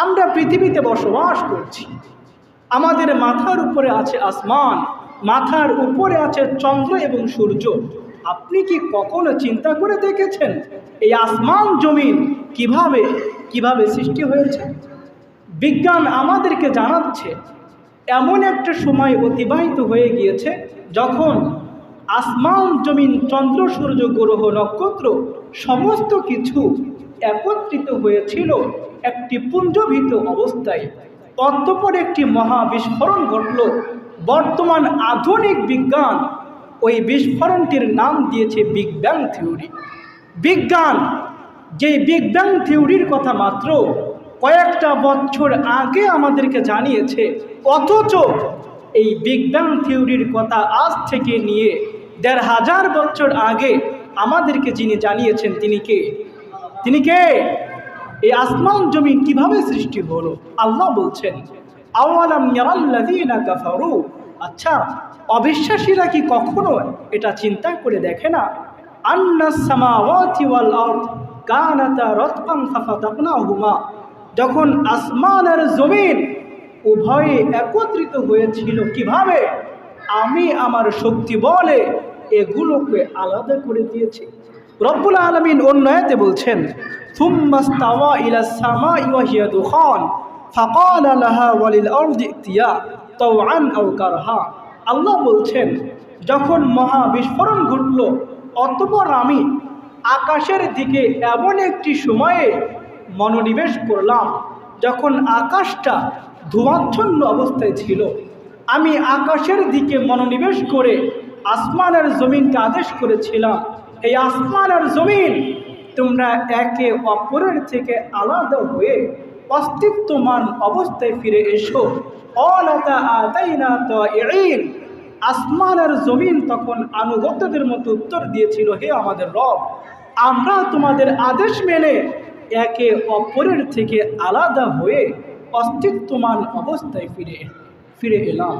আমরা পৃথিবীতে বসবাস করছি, আমাদের মাথার উপরে আছে আসমান, মাথার উপরে আছে চন্দ্র এবং সূর্য। আপনি কি কখনো চিন্তা করে দেখেছেন এই আসমান জমিন কিভাবে সৃষ্টি হয়েছে? বিজ্ঞান আমাদেরকে জানাচ্ছে এমন একটা সময় অতিবাহিত হয়ে গিয়েছে যখন আসমান জমিন চন্দ্র সূর্য গ্রহ নক্ষত্র সমস্ত কিছু একত্রিত হয়েছিল একটি পুঞ্জভূত অবস্থায়। অতঃপর একটি মহা বিস্ফোরণ ঘটল। বর্তমান আধুনিক বিজ্ঞান ওই বিস্ফোরণটির নাম দিয়েছে বিগ ব্যাং থিওরি। বিজ্ঞান যে বিগ ব্যাং থিওরির কথা মাত্র কয়েকটা বছর আগে আমাদেরকে জানিয়েছে, অথচ এই বিগ ব্যাং থিওরির কথা আজ থেকে নিয়ে ১৫০০ বছর আগে আমাদেরকে যিনি জানিয়েছেন তিনি কে? এই আসমান জমিন কিভাবে সৃষ্টি হলো? আল্লাহ বলছেন, আওয়ালাম ইয়ারাল্লাযীনা কাফারু, আচ্ছা অবিশ্বাসীরা কি কখনো এটা চিন্তা করে দেখে না? আন্নাস সামাওয়াতি ওয়াল আরদ কানাতা রাতকান ফাফাতাকনাহুমা, যখন আসমান আর জমিন উভয়ে একত্রিত হয়েছিল কিভাবে? আমি আমার শক্তি বলে এগুলোকে আলাদা করে দিয়েছি। রব্বুল আলামিন অন্য আয়াতে বলছেন, সুম্মাস্তাওয়া ইলাস সামাই ওয়া হিয়া দুখান ফাকালা লাহা ওয়ালিল আরদি ইতিয়া তাওআন আও কারহা। আল্লাহ বলছেন, যখন মহা বিস্ফোরণ ঘটল, অতঃপর আমি আকাশের দিকে এমন একটি সময়ে মনোনিবেশ করলাম যখন আকাশটা ধোঁয়াচ্ছন্ন অবস্থায় ছিল। আমি আকাশের দিকে মনোনিবেশ করে আসমান আর জমিনকে আদেশ করেছিলাম, এই আসমান আর জমিন তোমরা একে অপরের থেকে আলাদা হয়ে অস্তিত্বমান অবস্থায় ফিরে এসো। আসমান আর জমিন তখন আনুগত্যদের মতো উত্তর দিয়েছিল, হে আমাদের রব, আমরা তোমাদের আদেশ মেনে একে অপরের থেকে আলাদা হয়ে অস্তিত্বমান অবস্থায় ফিরে এলাম।